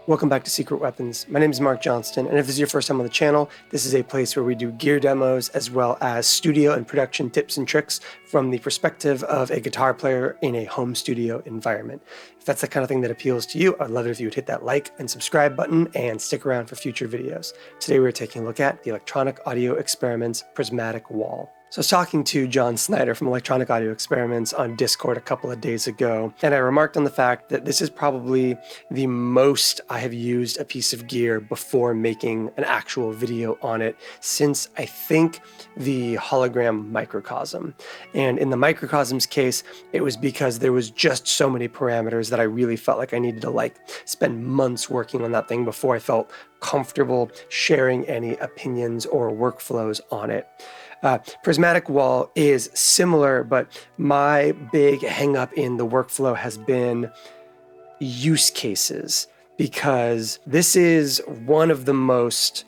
Welcome back to Secret Weapons. My name is Mark Johnston, and if this is your first time on the channel, this is a place where we do gear demos as well as studio and production tips and tricks from the perspective of a guitar player in a home studio environment. If that's the kind of thing that appeals to you, I'd love it if you would hit that like and subscribe button and stick around for future videos. Today we're taking a look at the Electronic Audio Experiments Prismatic Wall. So I was talking to John Snyder from Electronic Audio Experiments on Discord a couple of days ago, and I remarked on the fact that this is probably the most I have used a piece of gear before making an actual video on it since I think the Hologram Microcosm. And in the Microcosm's case, it was because there was just so many parameters that I really felt like I needed to spend months working on that thing before I felt comfortable sharing any opinions or workflows on it. Prismatic Wall is similar, but my big hang up in the workflow has been use cases, because this is one of the most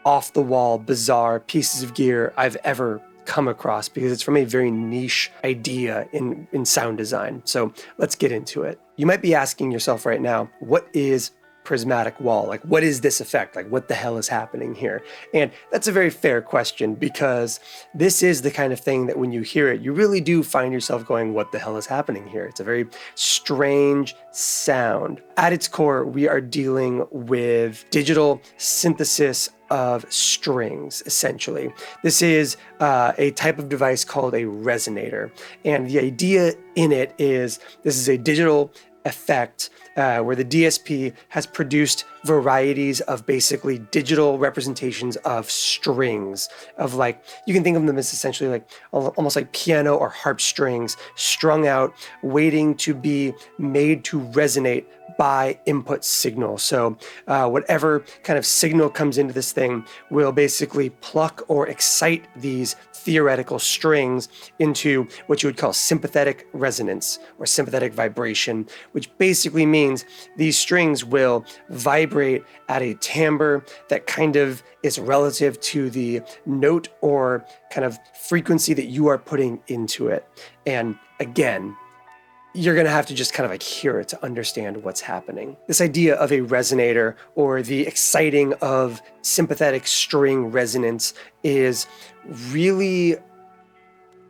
off-the-wall, bizarre pieces of gear I've ever come across, because it's from a very niche idea in sound design. So let's get into it. You might be asking yourself right now, what is Prismatic Wall? Like, what is this effect? Like, what the hell is happening here? And that's a very fair question, because this is the kind of thing that when you hear it, you really do find yourself going, what the hell is happening here? It's a very strange sound. At its core, we are dealing with digital synthesis of strings, essentially. This is a type of device called a resonator. And the idea in it is this is a digital effect where the DSP has produced varieties of basically digital representations of strings, of you can think of them as essentially almost like piano or harp strings strung out, waiting to be made to resonate by input signal. So whatever kind of signal comes into this thing will basically pluck or excite these theoretical strings into what you would call sympathetic resonance or sympathetic vibration, which basically means these strings will vibrate at a timbre that kind of is relative to the note or kind of frequency that you are putting into it. And again, you're going to have to just kind of hear it to understand what's happening. This idea of a resonator, or the exciting of sympathetic string resonance, is really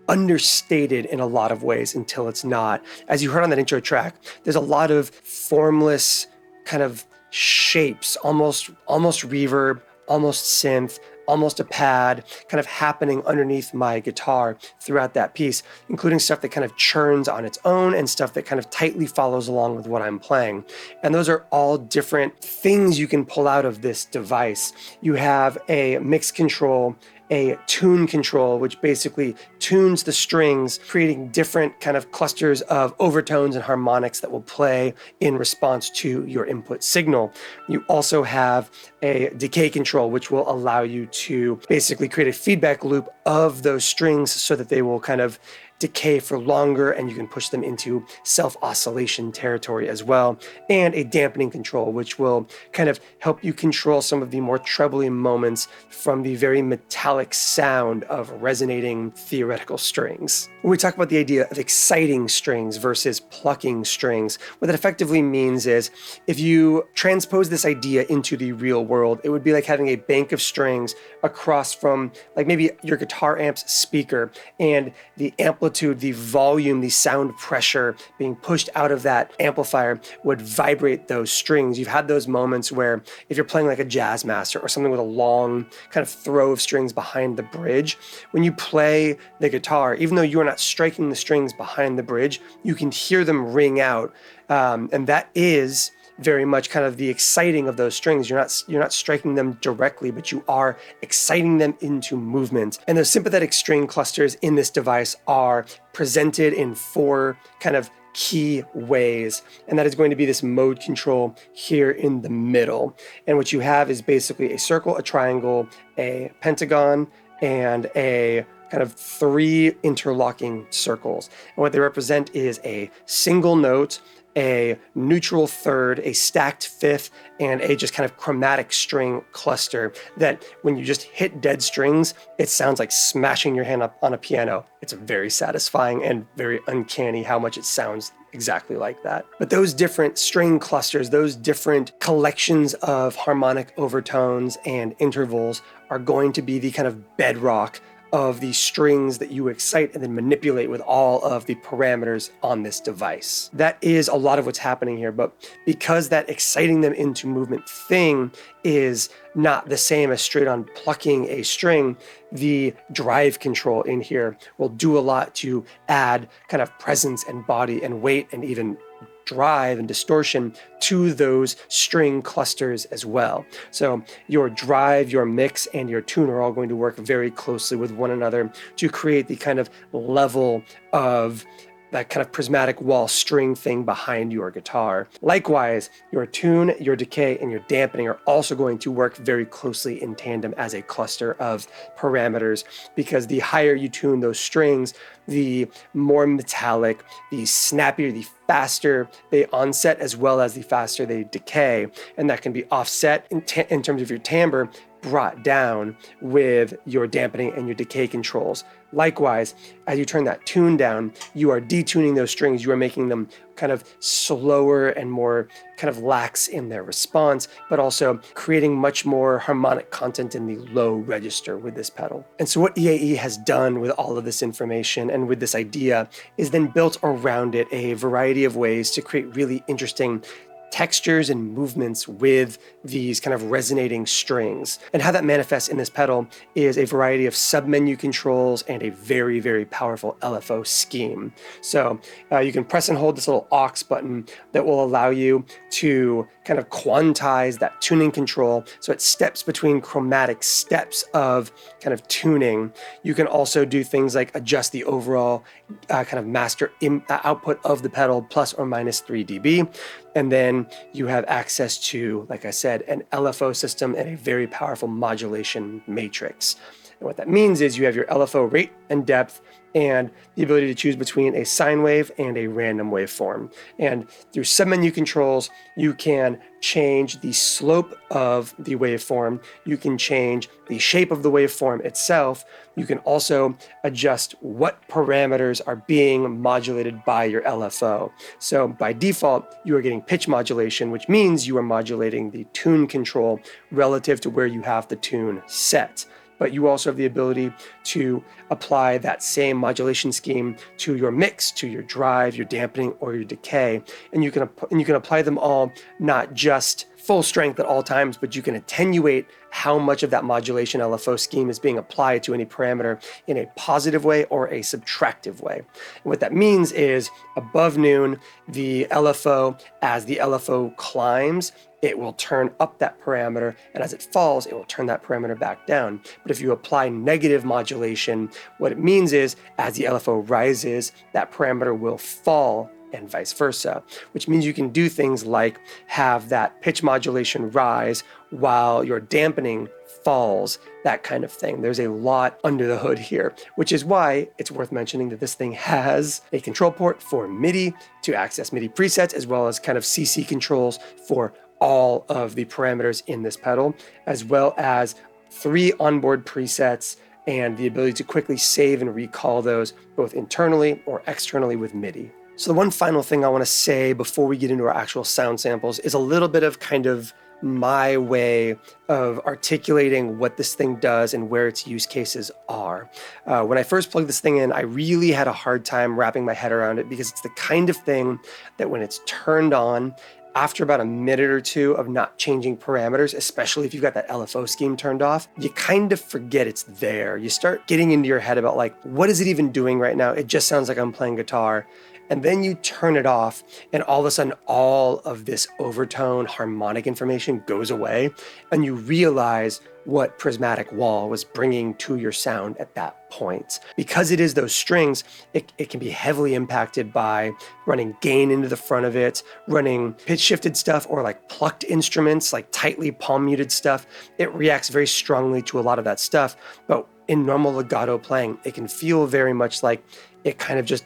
understated in a lot of ways until it's not. As you heard on that intro track, there's a lot of formless kind of shapes, almost reverb, almost synth, almost a pad kind of happening underneath my guitar throughout that piece, including stuff that kind of churns on its own and stuff that kind of tightly follows along with what I'm playing. And those are all different things you can pull out of this device. You have a mix control, a tune control, which basically tunes the strings, creating different kind of clusters of overtones and harmonics that will play in response to your input signal. You also have a decay control, which will allow you to basically create a feedback loop of those strings so that they will kind of decay for longer, and you can push them into self-oscillation territory as well, and a dampening control, which will kind of help you control some of the more trebly moments from the very metallic sound of resonating theoretical strings. When we talk about the idea of exciting strings versus plucking strings, what that effectively means is if you transpose this idea into the real world, it would be like having a bank of strings across from maybe your guitar amp's speaker, and the amplitude, the volume, the sound pressure being pushed out of that amplifier would vibrate those strings. You've had those moments where if you're playing like a jazz master or something with a long kind of throw of strings behind the bridge, when you play the guitar, even though you are not striking the strings behind the bridge, you can hear them ring out. And that is very much kind of the exciting of those strings. You're not striking them directly, but you are exciting them into movement. And those sympathetic string clusters in this device are presented in 4 kind of key ways, and that is going to be this mode control here in the middle. And what you have is basically a circle, a triangle, a pentagon, and a kind of 3 interlocking circles. And what they represent is a single note, a neutral third, a stacked fifth, and a just kind of chromatic string cluster that when you just hit dead strings, it sounds like smashing your hand up on a piano. It's very satisfying and very uncanny how much it sounds exactly like that. But those different string clusters, those different collections of harmonic overtones and intervals are going to be the kind of bedrock of the strings that you excite and then manipulate with all of the parameters on this device. That is a lot of what's happening here, but because that exciting them into movement thing is not the same as straight on plucking a string, the drive control in here will do a lot to add kind of presence and body and weight and even drive and distortion to those string clusters as well. So your drive, your mix, and your tune are all going to work very closely with one another to create the kind of level of that kind of prismatic wall string thing behind your guitar. Likewise, your tune, your decay, and your dampening are also going to work very closely in tandem as a cluster of parameters, because the higher you tune those strings, the more metallic, the snappier, the faster they onset, as well as the faster they decay. And that can be offset in terms of your timbre, brought down with your dampening and your decay controls. Likewise, as you turn that tune down, you are detuning those strings. You are making them kind of slower and more kind of lax in their response, but also creating much more harmonic content in the low register with this pedal. And so what EAE has done with all of this information and with this idea is then built around it a variety of ways to create really interesting textures and movements with these kind of resonating strings. And how that manifests in this pedal is a variety of submenu controls and a very, very powerful LFO scheme. So you can press and hold this little aux button that will allow you to kind of quantize that tuning control. So it steps between chromatic steps of kind of tuning. You can also do things like adjust the overall kind of master output of the pedal plus or minus 3 dB. And then you have access to, like I said, an LFO system and a very powerful modulation matrix. And what that means is you have your LFO rate and depth and the ability to choose between a sine wave and a random waveform. And through submenu controls, you can change the slope of the waveform. You can change the shape of the waveform itself. You can also adjust what parameters are being modulated by your LFO. So by default, you are getting pitch modulation, which means you are modulating the tune control relative to where you have the tune set. But you also have the ability to apply that same modulation scheme to your mix, to your drive, your dampening, or your decay. And you can apply them all, not just full strength at all times, but you can attenuate how much of that modulation LFO scheme is being applied to any parameter in a positive way or a subtractive way. And what that means is above noon, the LFO, as the LFO climbs, it will turn up that parameter, and as it falls, it will turn that parameter back down. But if you apply negative modulation, what it means is as the LFO rises, that parameter will fall and vice versa, which means you can do things like have that pitch modulation rise while your dampening falls, that kind of thing. There's a lot under the hood here, which is why it's worth mentioning that this thing has a control port for MIDI to access MIDI presets, as well as kind of CC controls for all of the parameters in this pedal, as well as 3 onboard presets and the ability to quickly save and recall those both internally or externally with MIDI. So the one final thing I want to say before we get into our actual sound samples is a little bit of kind of my way of articulating what this thing does and where its use cases are. When I first plugged this thing in, I really had a hard time wrapping my head around it because it's the kind of thing that when it's turned on, after about a minute or two of not changing parameters, especially if you've got that LFO scheme turned off, you kind of forget it's there. You start getting into your head about like, what is it even doing right now? It just sounds like I'm playing guitar. And then you turn it off and all of a sudden all of this overtone harmonic information goes away and you realize what Prismatic Wall was bringing to your sound at that point. Because it is those strings, it can be heavily impacted by running gain into the front of it, running pitch shifted stuff or like plucked instruments, like tightly palm muted stuff. It reacts very strongly to a lot of that stuff. But in normal legato playing, it can feel very much like it kind of just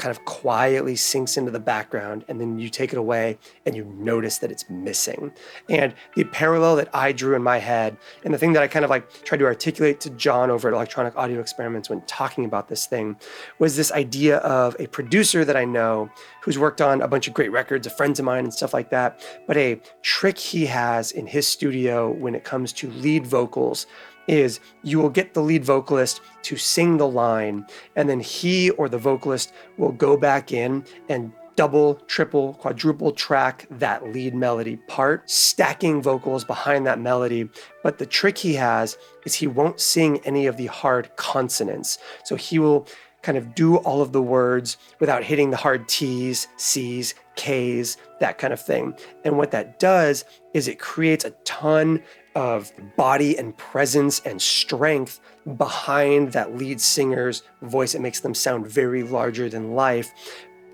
kind of quietly sinks into the background, and then you take it away and you notice that it's missing. And the parallel that I drew in my head, and the thing that I kind of like tried to articulate to John over at Electronic Audio Experiments when talking about this thing, was this idea of a producer that I know who's worked on a bunch of great records, of friends of mine and stuff like that. But a trick he has in his studio when it comes to lead vocals is you will get the lead vocalist to sing the line, and then he or the vocalist will go back in and double, triple, quadruple track that lead melody part, stacking vocals behind that melody. But the trick he has is he won't sing any of the hard consonants. So he will kind of do all of the words without hitting the hard T's, C's, K's, that kind of thing. And what that does is it creates a ton of body and presence and strength behind that lead singer's voice. It makes them sound very larger than life.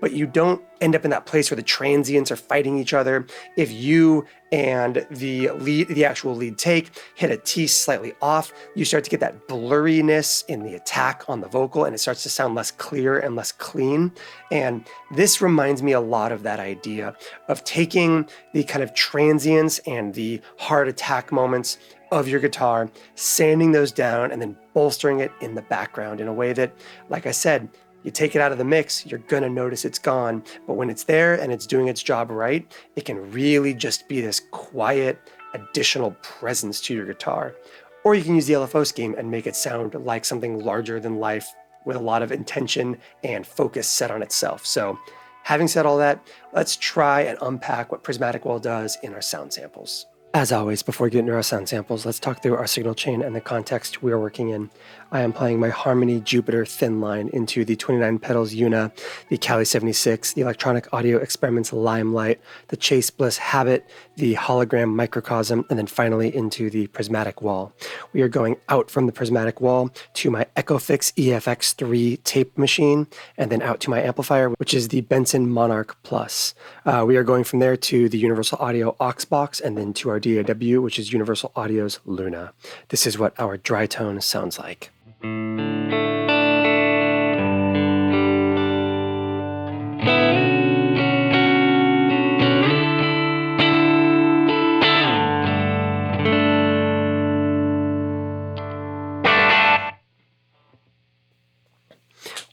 But you don't end up in that place where the transients are fighting each other. If you and the actual lead take hit a T slightly off, you start to get that blurriness in the attack on the vocal, and it starts to sound less clear and less clean. And this reminds me a lot of that idea of taking the kind of transients and the hard attack moments of your guitar, sanding those down, and then bolstering it in the background in a way that, like I said, you take it out of the mix, you're gonna notice it's gone. But when it's there and it's doing its job right, it can really just be this quiet additional presence to your guitar. Or you can use the LFO scheme and make it sound like something larger than life with a lot of intention and focus set on itself. So having said all that, let's try and unpack what Prismatic Wall does in our sound samples. As always, before we get into our sound samples, let's talk through our signal chain and the context we are working in. I am playing my Harmony Jupiter thin line into the 29 Pedals Euna, the Cali 76, the Electronic Audio Experiments Limelight, the Chase Bliss Habit, the Hologram Microcosm, and then finally into the Prismatic Wall. We are going out from the Prismatic Wall to my EchoFix EFX3 tape machine, and then out to my amplifier, which is the Benson Monarch Plus. We are going from there to the Universal Audio aux box, and then to our DAW, which is Universal Audio's Luna. This is what our dry tone sounds like.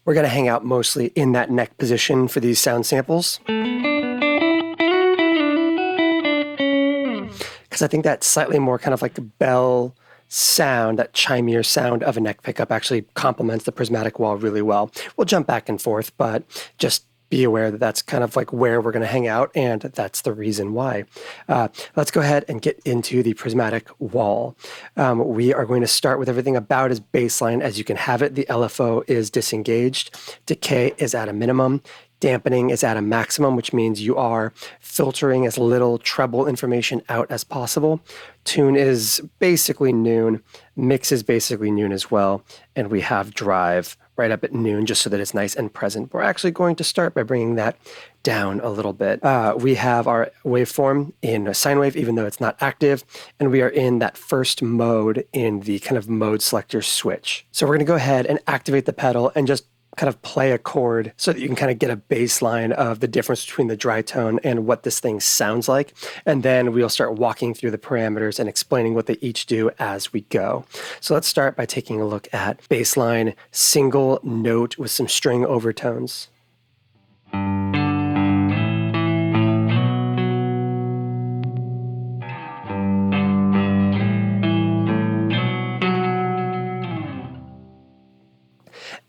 We're going to hang out mostly in that neck position for these sound samples, because I think that slightly more kind of like a bell sound, that chimier sound of a neck pickup actually complements the Prismatic Wall really well. We'll jump back and forth, but just be aware that that's kind of like where we're going to hang out, and that's the reason why. Let's go ahead and get into the Prismatic Wall. We are going to start with everything about as baseline as you can have it. The LFO is disengaged. Decay is at a minimum. Dampening is at a maximum, which means you are filtering as little treble information out as possible. Tune is basically noon. Mix is basically noon as well. And we have drive right up at noon just so that it's nice and present. We're actually going to start by bringing that down a little bit. We have our waveform in a sine wave, even though it's not active, and we are in that first mode in the kind of mode selector switch. So we're going to go ahead and activate the pedal and just kind of play a chord so that you can kind of get a baseline of the difference between the dry tone and what this thing sounds like. And then we'll start walking through the parameters and explaining what they each do as we go. So let's start by taking a look at baseline single note with some string overtones.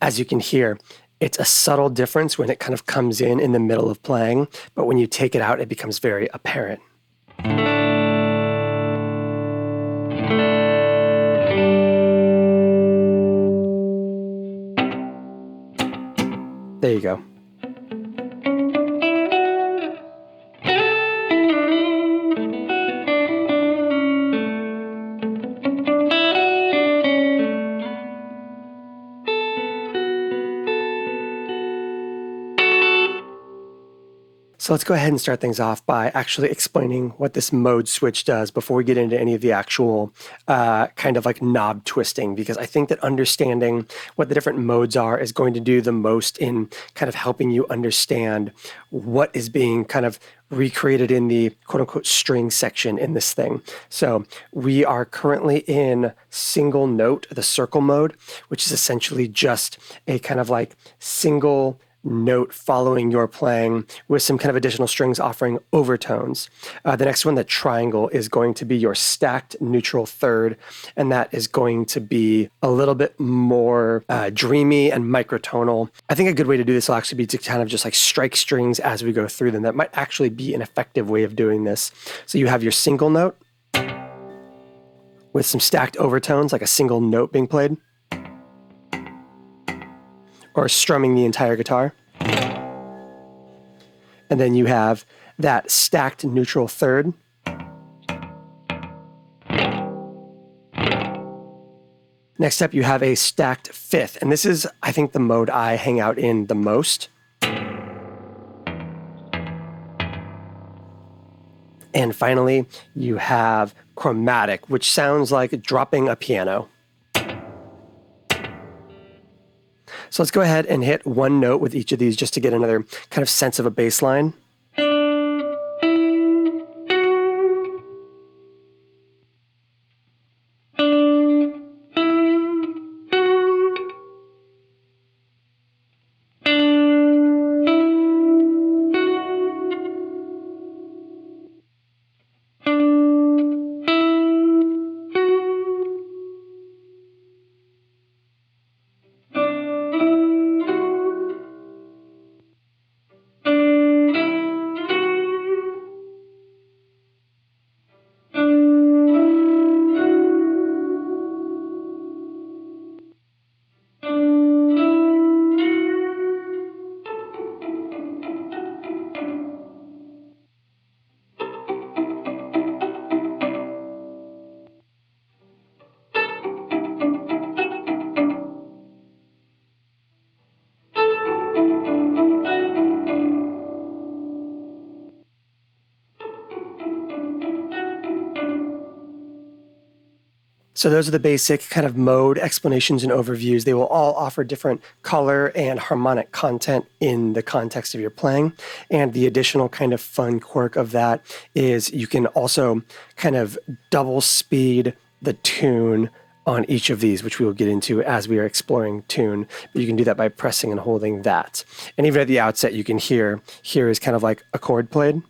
As you can hear, it's a subtle difference when it kind of comes in the middle of playing, but when you take it out, it becomes very apparent. There you go. So let's go ahead and start things off by actually explaining what this mode switch does before we get into any of the actual kind of like knob twisting, because I think that understanding what the different modes are is going to do the most in kind of helping you understand what is being kind of recreated in the quote unquote string section in this thing. So we are currently in single note, the circle mode, which is essentially just a kind of like single note following your playing with some kind of additional strings offering overtones. The next one, the triangle, is going to be your stacked neutral third, and that is going to be a little bit more dreamy and microtonal. I think a good way to do this will actually be to kind of just like strike strings as we go through them. That might actually be an effective way of doing this. So you have your single note with some stacked overtones, like a single note being played, or strumming the entire guitar. And then you have that stacked neutral third. Next up, you have a stacked fifth. And this is, I think, the mode I hang out in the most. And finally, you have chromatic, which sounds like dropping a piano. So let's go ahead and hit one note with each of these just to get another kind of sense of a bass line. So those are the basic kind of mode explanations and overviews. They will all offer different color and harmonic content in the context of your playing. And the additional kind of fun quirk of that is you can also kind of double speed the tune on each of these, which we will get into as we are exploring tune. But you can do that by pressing and holding that. And even at the outset, you can hear, here is kind of like a chord played.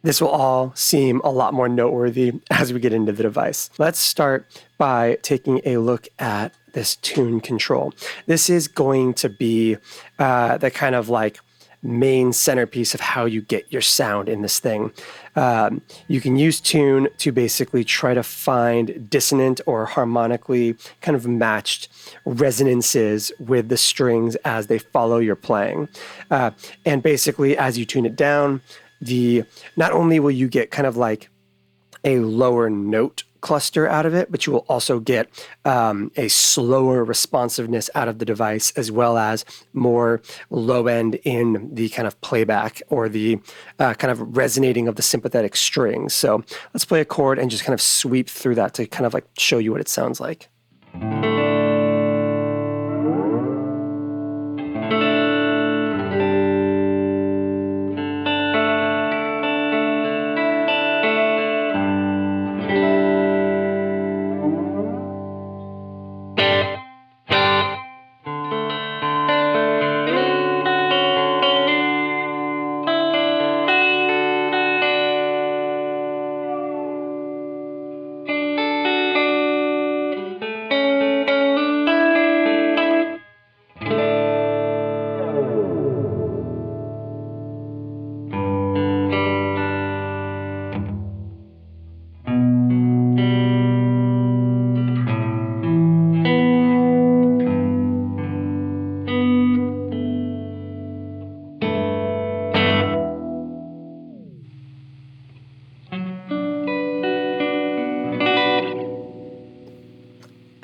This will all seem a lot more noteworthy as we get into the device. Let's start by taking a look at this tune control. This is going to be the kind of like main centerpiece of how you get your sound in this thing. You can use tune to basically try to find dissonant or harmonically kind of matched resonances with the strings as they follow your playing. And basically, as you tune it down, not only will you get kind of like a lower note cluster out of it, but you will also get a slower responsiveness out of the device, as well as more low end in the kind of playback or the kind of resonating of the sympathetic strings. So let's play a chord and just kind of sweep through that to kind of like show you what it sounds like.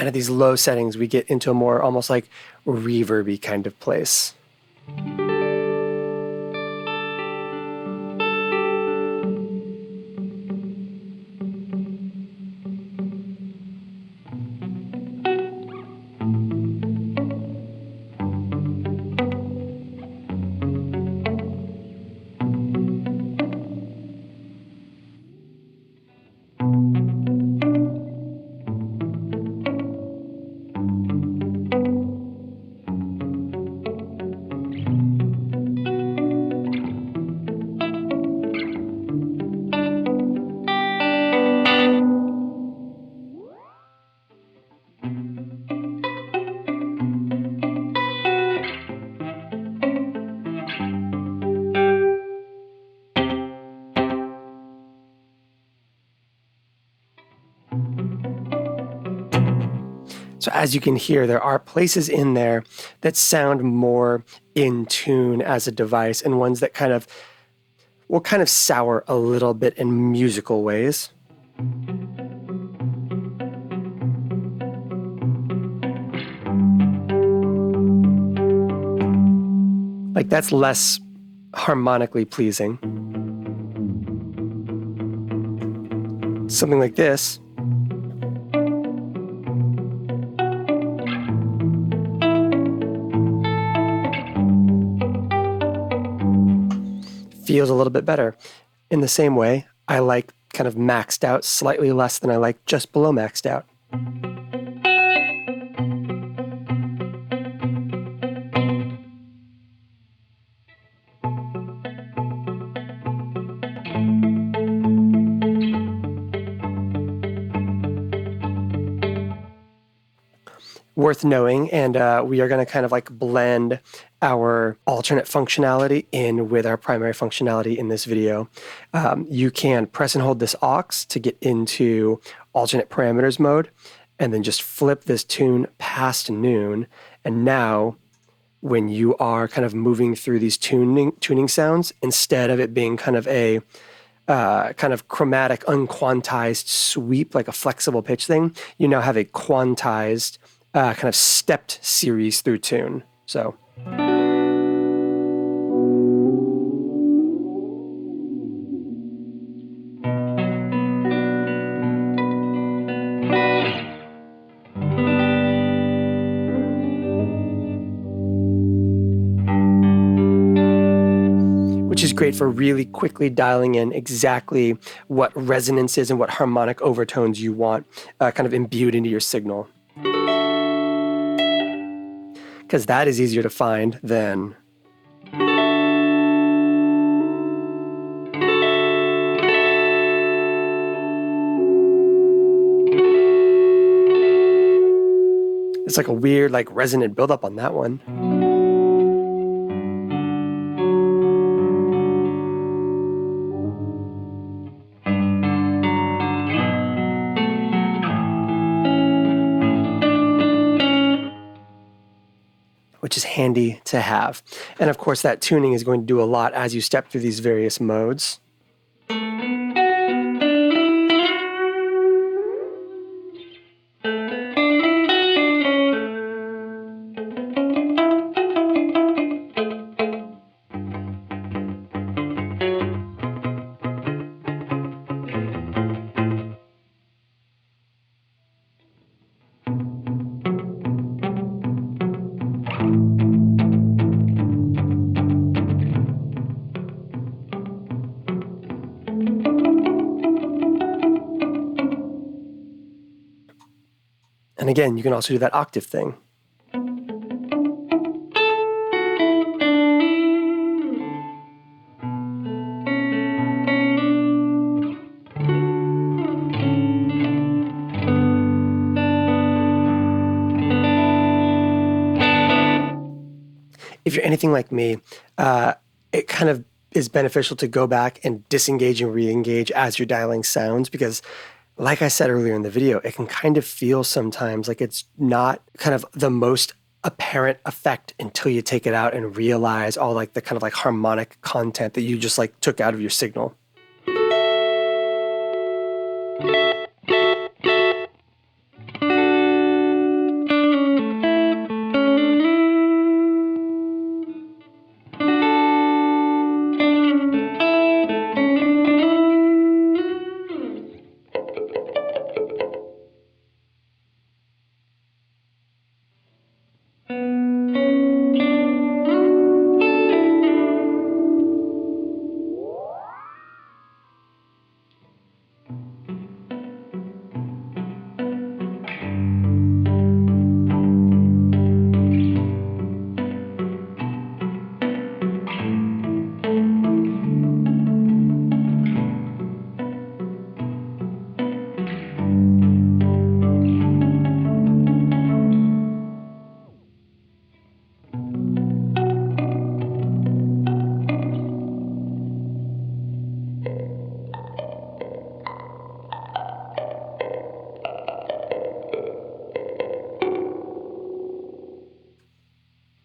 And at these low settings, we get into a more almost like reverby kind of place. So as you can hear, there are places in there that sound more in tune as a device, and ones that will kind of sour a little bit in musical ways. Like that's less harmonically pleasing. Something like this. Feels a little bit better. In the same way, I like kind of maxed out slightly less than I like just below maxed out. Worth knowing, and we are going to kind of like blend our alternate functionality in with our primary functionality in this video. You can press and hold this aux to get into alternate parameters mode, and then just flip this tune past noon. And now when you are kind of moving through these tuning sounds, instead of it being kind of a kind of chromatic, unquantized sweep, like a flexible pitch thing, you now have a quantized kind of stepped series through tune. So. Which is great for really quickly dialing in exactly what resonance is and what harmonic overtones you want kind of imbued into your signal. Because that is easier to find than it's like a weird like resonant buildup on that one. Which is handy to have. And of course, that tuning is going to do a lot as you step through these various modes. And again, you can also do that octave thing. If you're anything like me, it kind of is beneficial to go back and disengage and re-engage as you're dialing sounds, because like I said earlier in the video, it can kind of feel sometimes like it's not kind of the most apparent effect until you take it out and realize all like the kind of like harmonic content that you just like took out of your signal.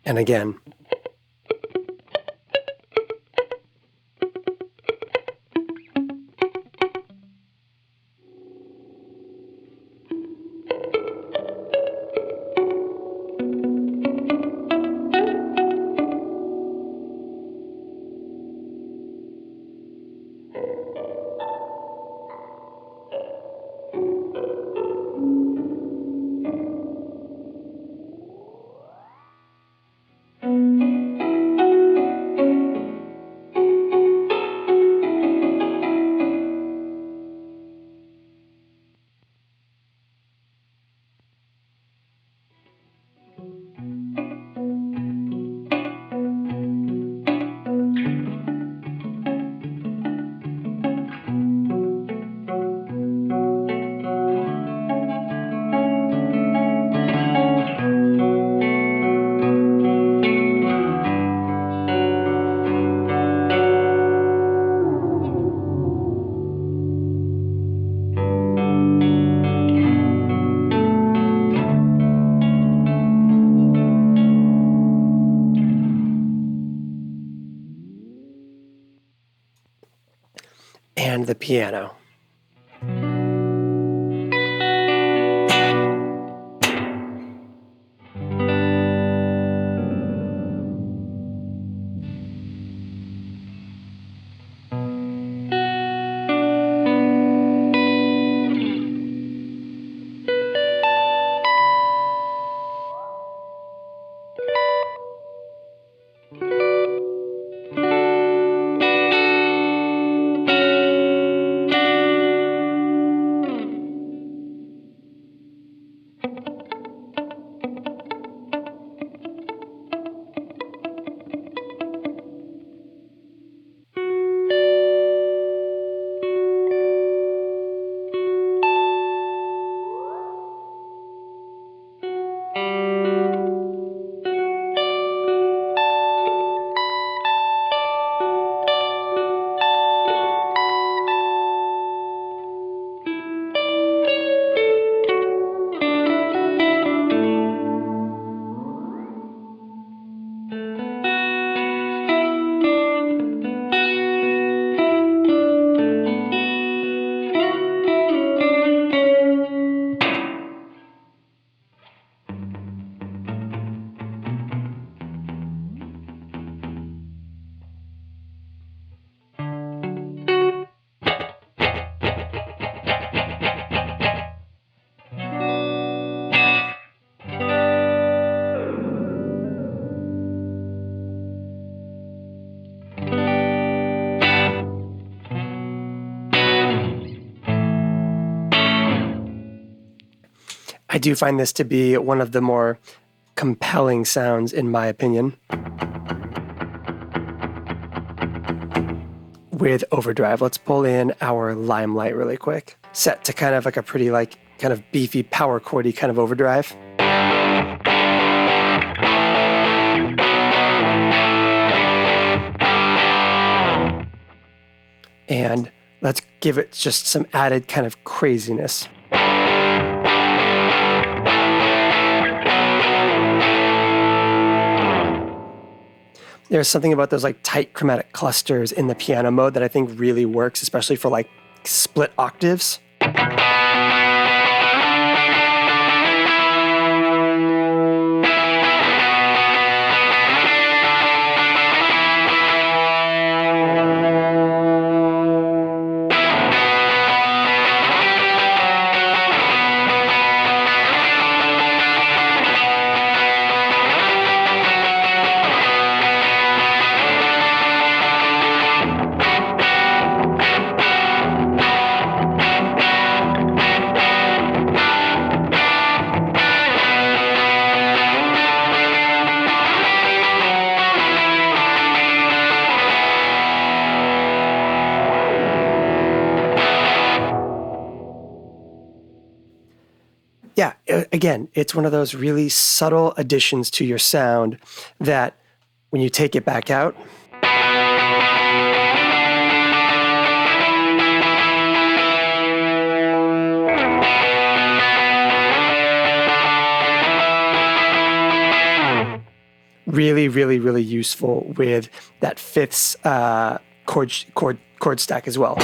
and again. And the piano. I do find this to be one of the more compelling sounds, in my opinion, with overdrive. Let's pull in our Limelight really quick. Set to kind of like a pretty kind of beefy power chordy kind of overdrive. And let's give it just some added kind of craziness. There's something about those tight chromatic clusters in the piano mode that I think really works, especially for split octaves. Yeah, again, it's one of those really subtle additions to your sound that when you take it back out, really, really, really useful with that fifths chord stack as well.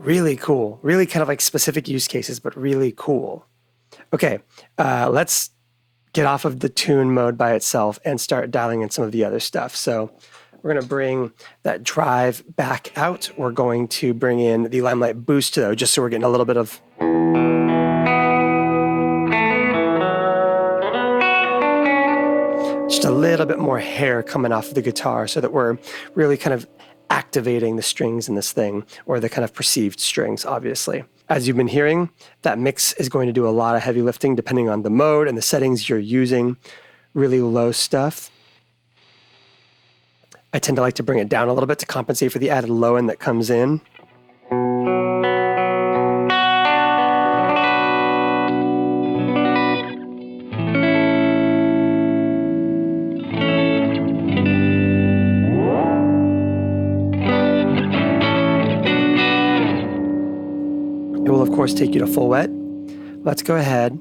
Really cool. Really kind of like specific use cases, but really cool. Okay, let's get off of the tune mode by itself and start dialing in some of the other stuff. So we're going to bring that drive back out. We're going to bring in the Limelight boost though, just so we're getting a little bit of just a little bit more hair coming off of the guitar so that we're really kind of activating the strings in this thing, or the kind of perceived strings, obviously. As you've been hearing, that mix is going to do a lot of heavy lifting depending on the mode and the settings you're using. Really low stuff. I tend to like to bring it down a little bit to compensate for the added low end that comes in. It will, of course, take you to full wet. Let's go ahead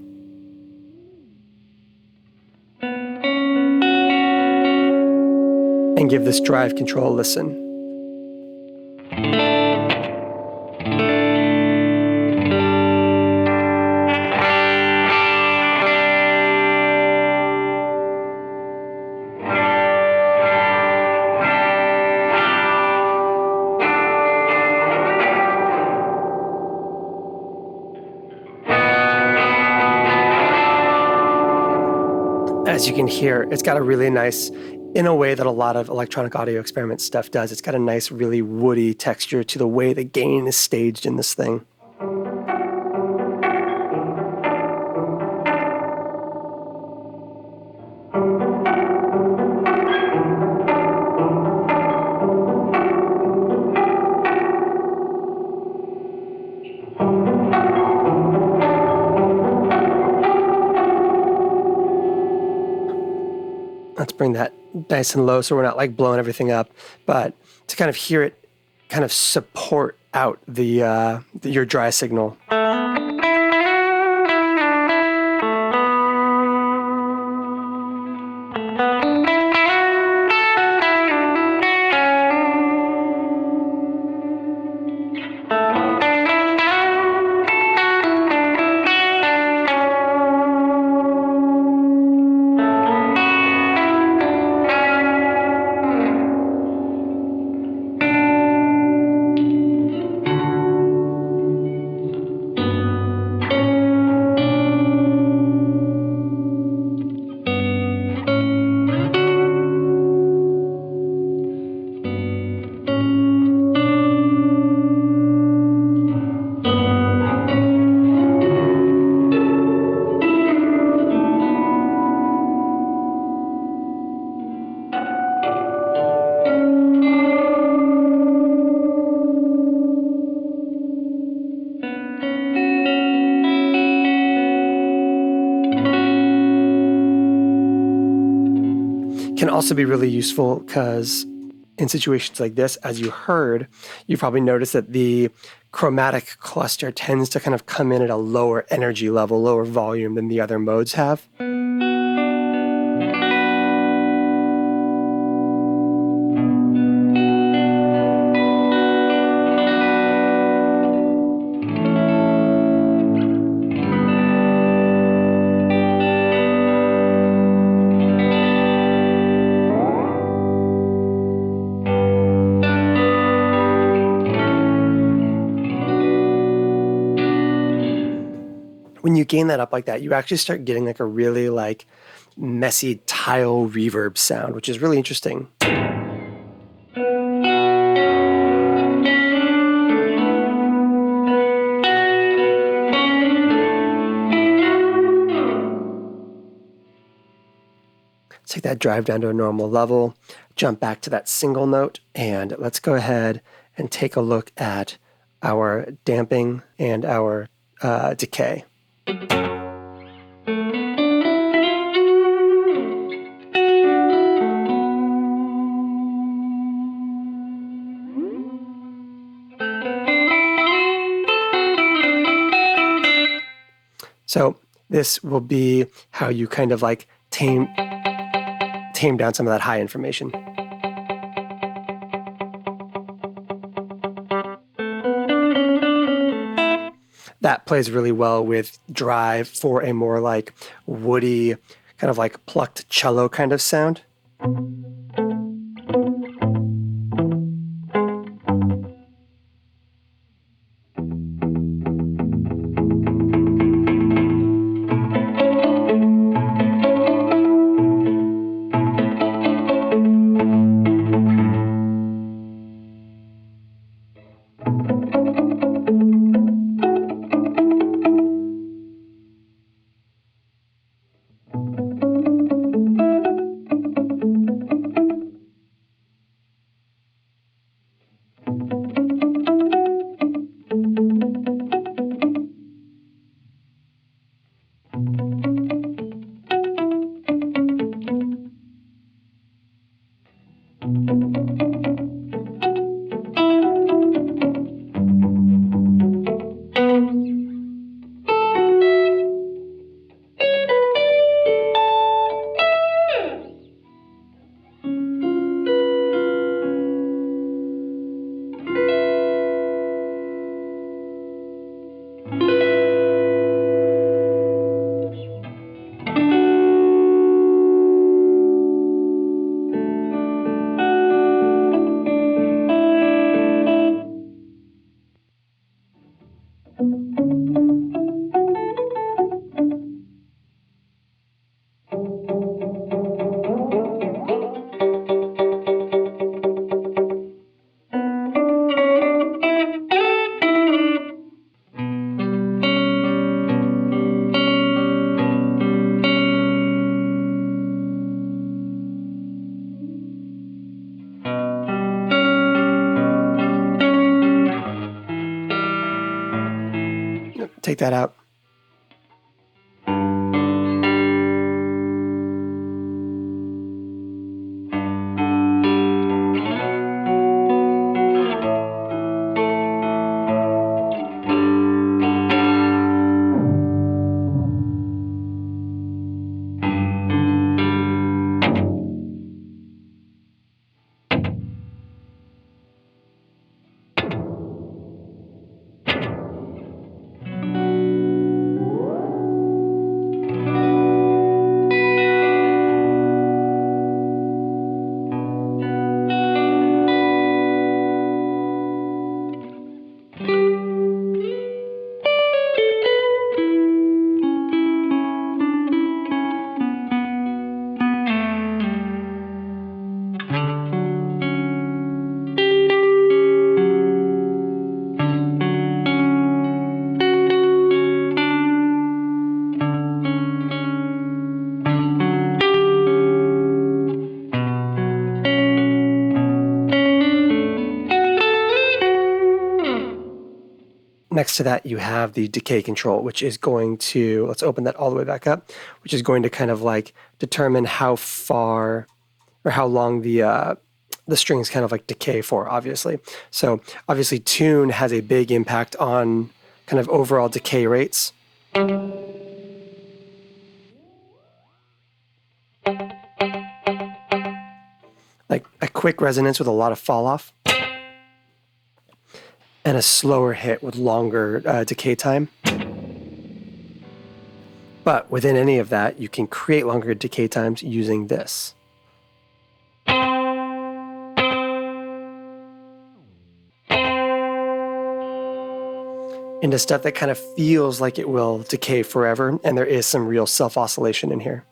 and give this drive control a listen. As you can hear, it's got a really nice, in a way that a lot of electronic audio experiment stuff does, it's got a nice, really woody texture to the way the gain is staged in this thing. Let's bring that nice and low so we're not like blowing everything up, but to kind of hear it kind of support out your dry signal. Can also be really useful because in situations like this, as you heard, you probably noticed that the chromatic cluster tends to kind of come in at a lower energy level, lower volume than the other modes have. When you gain that up like that, you actually start getting like a really like messy tile reverb sound, which is really interesting. Let's take that drive down to a normal level, jump back to that single note, and let's go ahead and take a look at our damping and our decay. So this will be how you kind of like tame down some of that high information. That plays really well with drive for a more like woody, kind of like plucked cello kind of sound. Take that out. Next to that, you have the decay control, which is going to, let's open that all the way back up, which is going to kind of like determine how far or how long the strings kind of like decay for, obviously. So obviously tune has a big impact on kind of overall decay rates. Like a quick resonance with a lot of fall off, and a slower hit with longer decay time. But within any of that, you can create longer decay times using this. Into stuff that kind of feels like it will decay forever, and there is some real self-oscillation in here.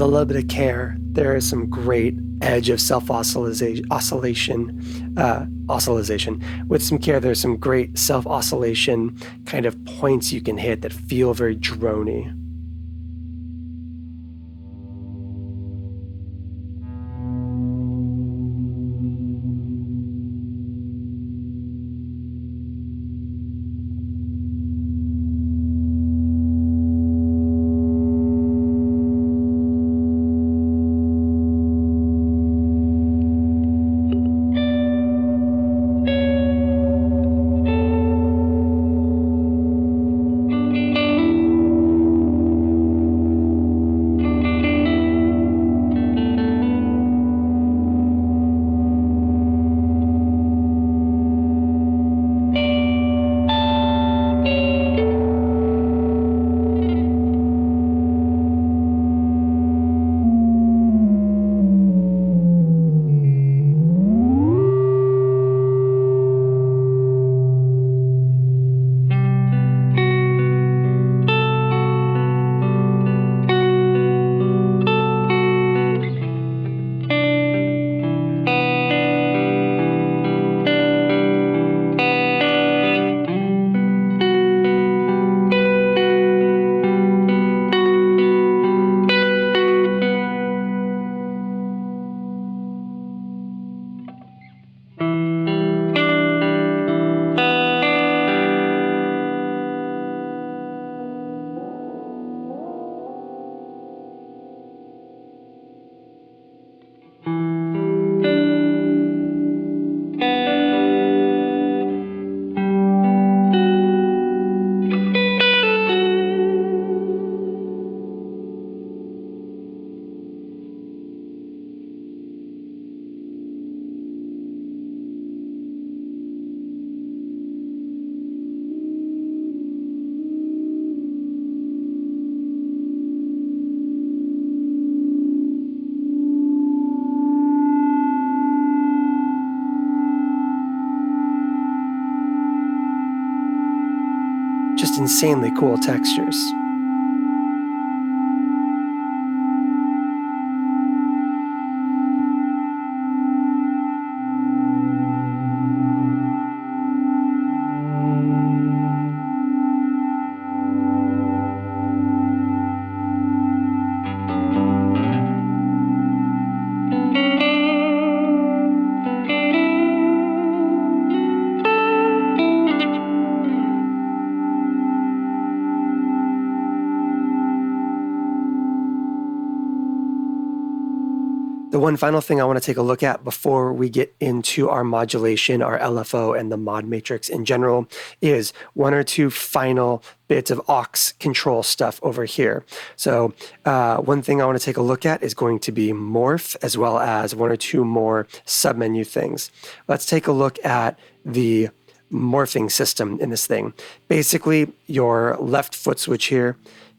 with a little bit of care, there is some great edge of self-oscillation. With some care, there's some great self-oscillation kind of points you can hit that feel very drony. Just insanely cool textures. The one final thing I want to take a look at before we get into our modulation, our LFO, and the mod matrix in general is one or two final bits of aux control stuff over here. So one thing I want to take a look at is going to be Morph, as well as one or two more submenu things. Let's take a look at the morphing system in this thing. Basically, your left foot switch here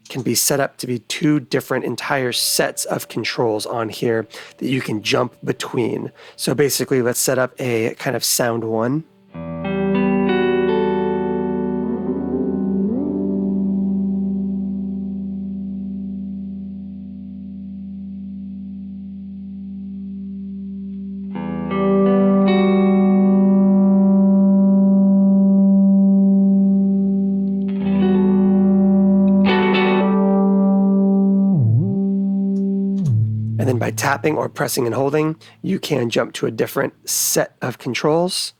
can be set up to be two different entire sets of controls on here that you can jump between. So basically, let's set up a kind of sound one. And then by tapping or pressing and holding, you can jump to a different set of controls.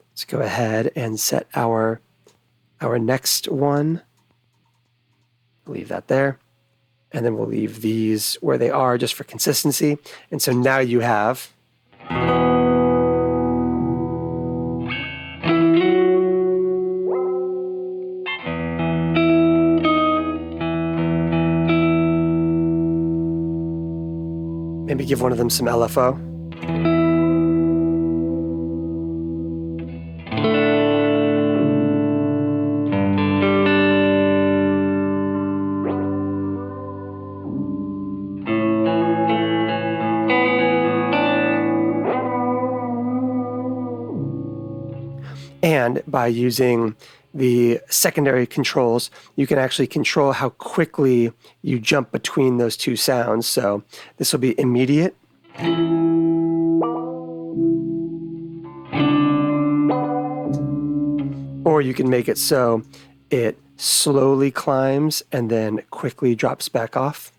Let's go ahead and set our next one. Leave that there. And then we'll leave these where they are just for consistency. And so now you have maybe give one of them some LFO. And by using the secondary controls, you can actually control how quickly you jump between those two sounds. So this will be immediate. Or you can make it so it slowly climbs and then quickly drops back off.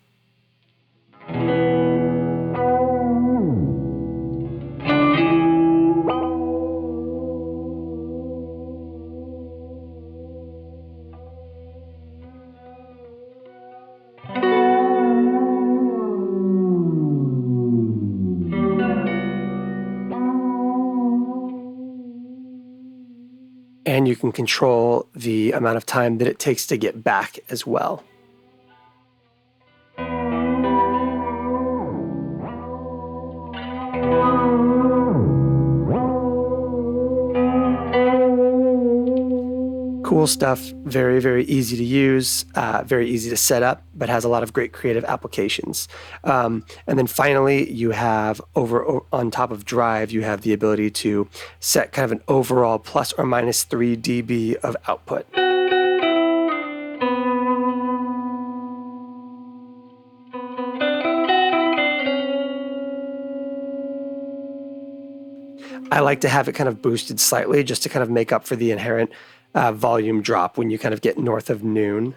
And you can control the amount of time that it takes to get back as well. Cool stuff, very, very easy to use, very easy to set up, but has a lot of great creative applications. And then finally, you have on top of drive, you have the ability to set kind of an overall plus or minus 3 dB of output. I like to have it kind of boosted slightly just to kind of make up for the inherent volume drop when you kind of get north of noon.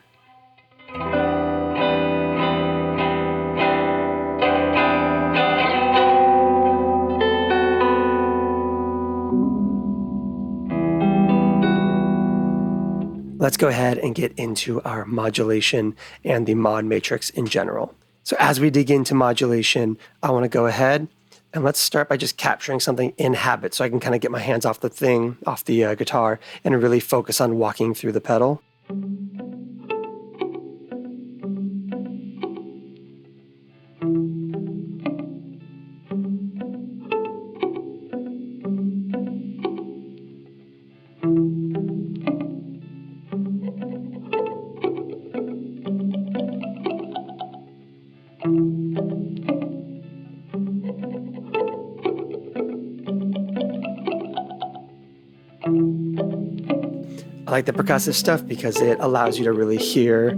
Let's go ahead and get into our modulation and the mod matrix in general. So as we dig into modulation, I want to go ahead and let's start by just capturing something in habit so I can kind of get my hands off the thing, off the guitar, and really focus on walking through the pedal. I like the percussive stuff because it allows you to really hear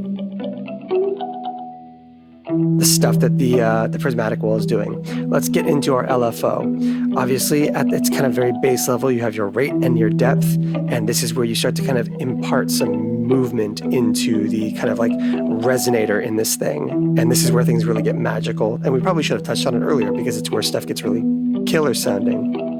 the stuff that the prismatic wall is doing. Let's get into our LFO. Obviously, at its kind of very base level, you have your rate and your depth, and this is where you start to kind of impart some movement into the kind of like resonator in this thing. And this is where things really get magical. And we probably should have touched on it earlier because it's where stuff gets really killer sounding.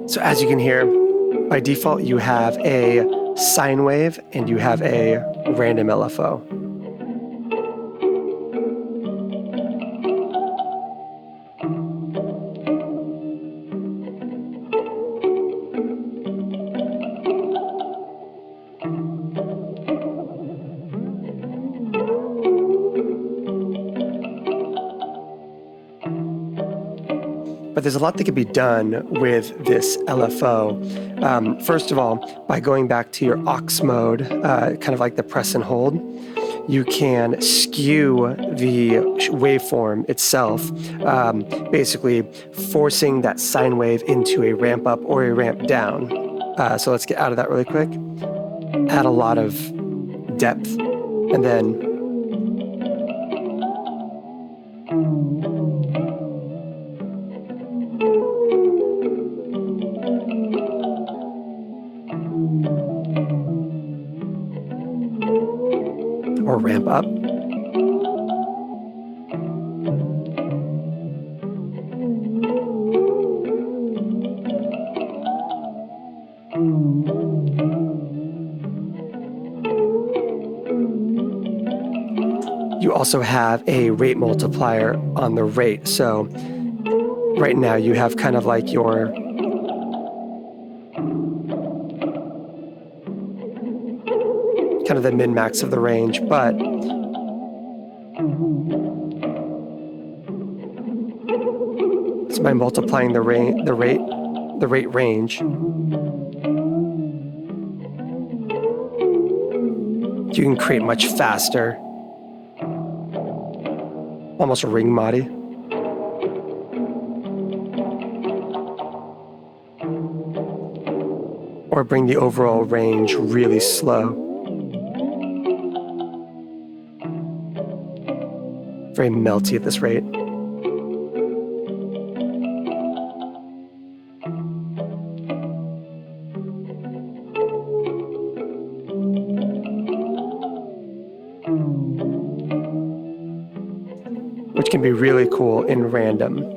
So as you can hear, by default, you have a sine wave and you have a random LFO. But there's a lot that can be done with this LFO. First of all, by going back to your aux mode, kind of like the press and hold, you can skew the waveform itself, basically forcing that sine wave into a ramp up or a ramp down. So let's get out of that really quick. Add a lot of depth, and then or ramp up. You also have a rate multiplier on the rate. So right now you have kind of like your kind of the min-max of the range, but So by multiplying the rate range, you can create much faster, almost ring modi. Or bring the overall range really slow. Very melty at this rate. Which can be really cool in random.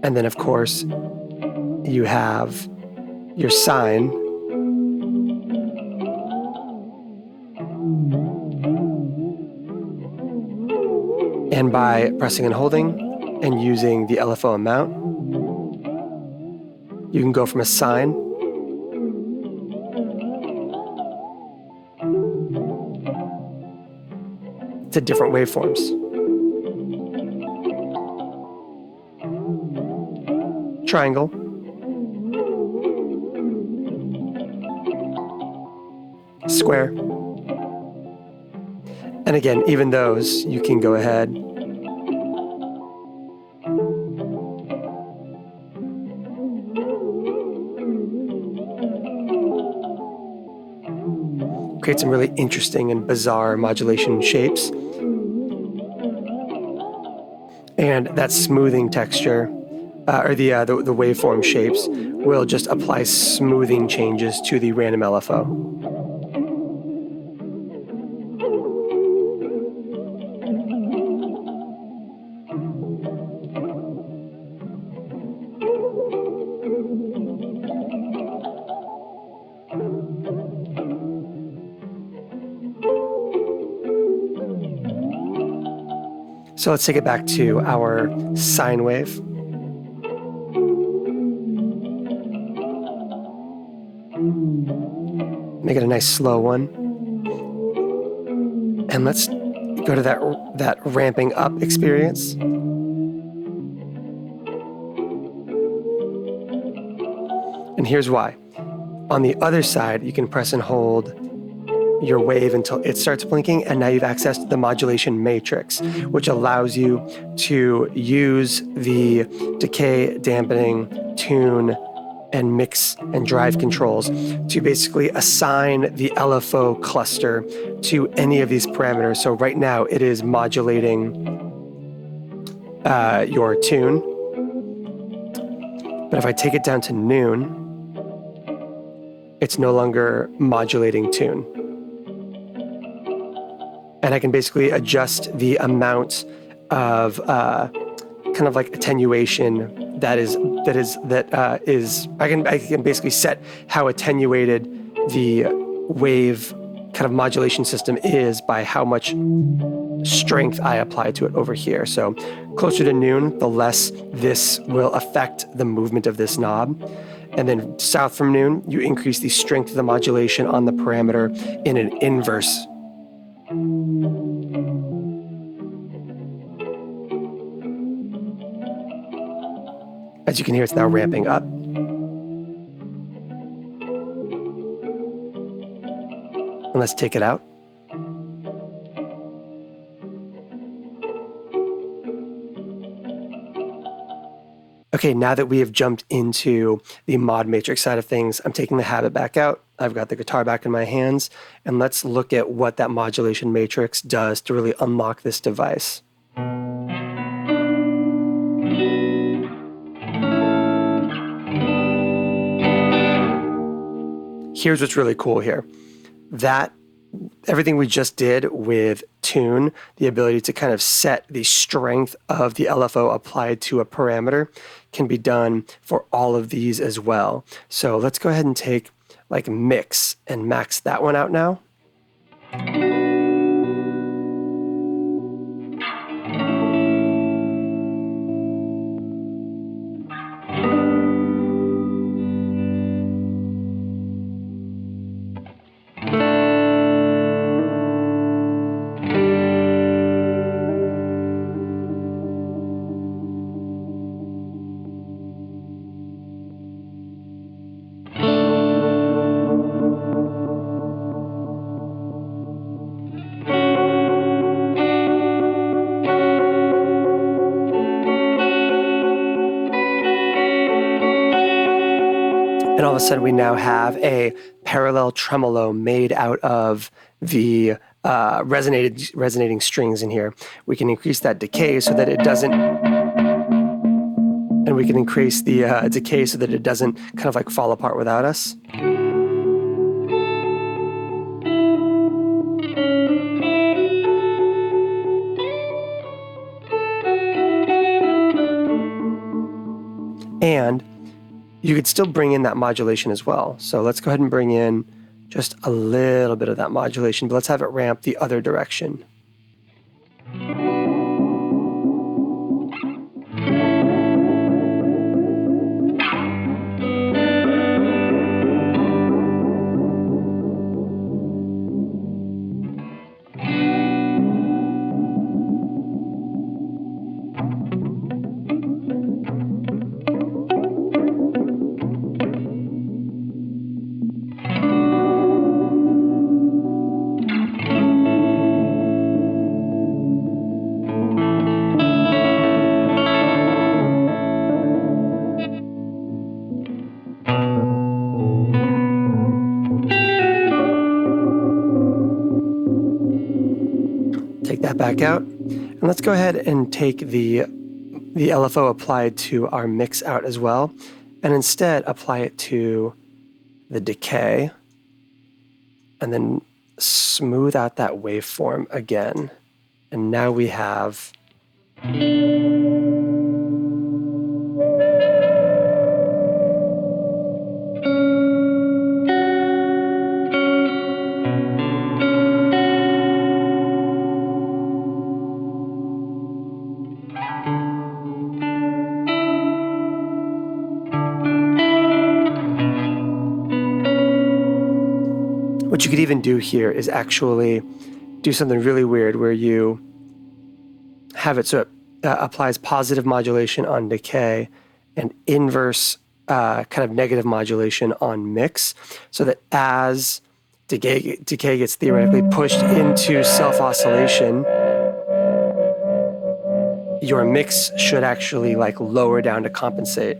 And then, of course, you have your sine. And by pressing and holding and using the LFO amount, you can go from a sine to different waveforms. Triangle, square, and again, even those, you can go ahead create some really interesting and bizarre modulation shapes. And that smoothing texture, or the waveform shapes, will just apply smoothing changes to the random LFO. So let's take it back to our sine wave. Make it a nice slow one. And let's go to that ramping up experience. And here's why. On the other side, you can press and hold your wave until it starts blinking, and now you've accessed the modulation matrix, which allows you to use the decay, dampening, tune, and mix and drive controls to basically assign the LFO cluster to any of these parameters. So right now it is modulating your tune, but if I take it down to noon, it's no longer modulating tune. And I can basically adjust the amount of kind of like attenuation I can basically set how attenuated the wave kind of modulation system is by how much strength I apply to it over here. So closer to noon, the less this will affect the movement of this knob. And then south from noon, you increase the strength of the modulation on the parameter in an inverse. As you can hear, it's now ramping up. And let's take it out. Okay, now that we have jumped into the mod matrix side of things, I'm taking the habit back out. I've got the guitar back in my hands, and let's look at what that modulation matrix does to really unlock this device. Here's what's really cool here. Everything we just did with tune, the ability to kind of set the strength of the LFO applied to a parameter, can be done for all of these as well. So let's go ahead and take like mix and max that one out now. And all of a sudden, we now have a parallel tremolo made out of the resonating strings in here. We can increase that decay so that it doesn't, and we can increase the decay so that it doesn't kind of like fall apart without us. And you could still bring in that modulation as well. So let's go ahead and bring in just a little bit of that modulation, but let's have it ramp the other direction. Take that back out, and let's go ahead and take the LFO applied to our mix out as well, and instead apply it to the decay, and then smooth out that waveform again. And now we have what you could even do here is actually do something really weird where you have it so it applies positive modulation on decay and inverse kind of negative modulation on mix, so that as decay gets theoretically pushed into self-oscillation, your mix should actually like lower down to compensate.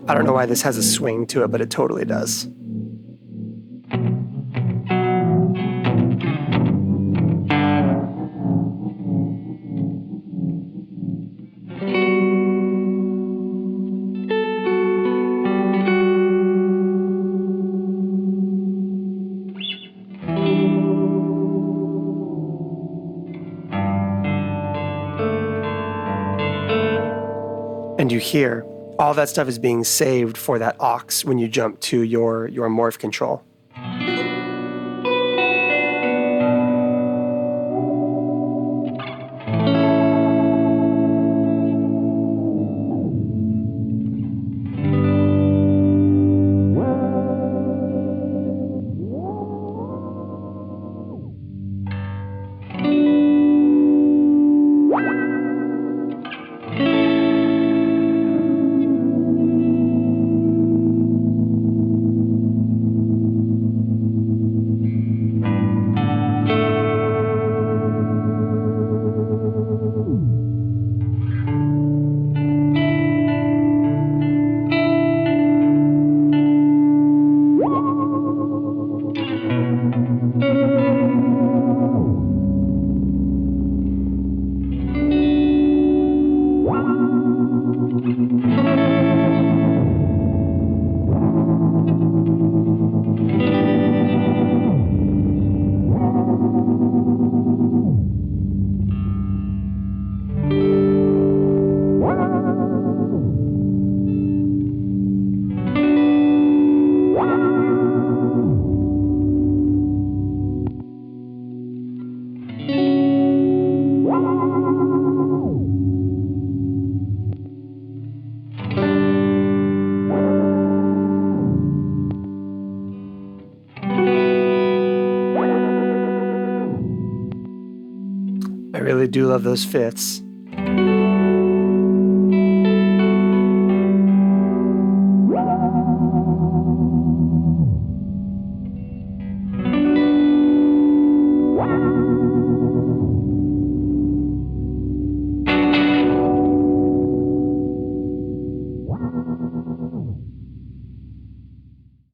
I don't know why this has a swing to it, but it totally does. And you hear all that stuff is being saved for that aux when you jump to your morph control. really do love those fits.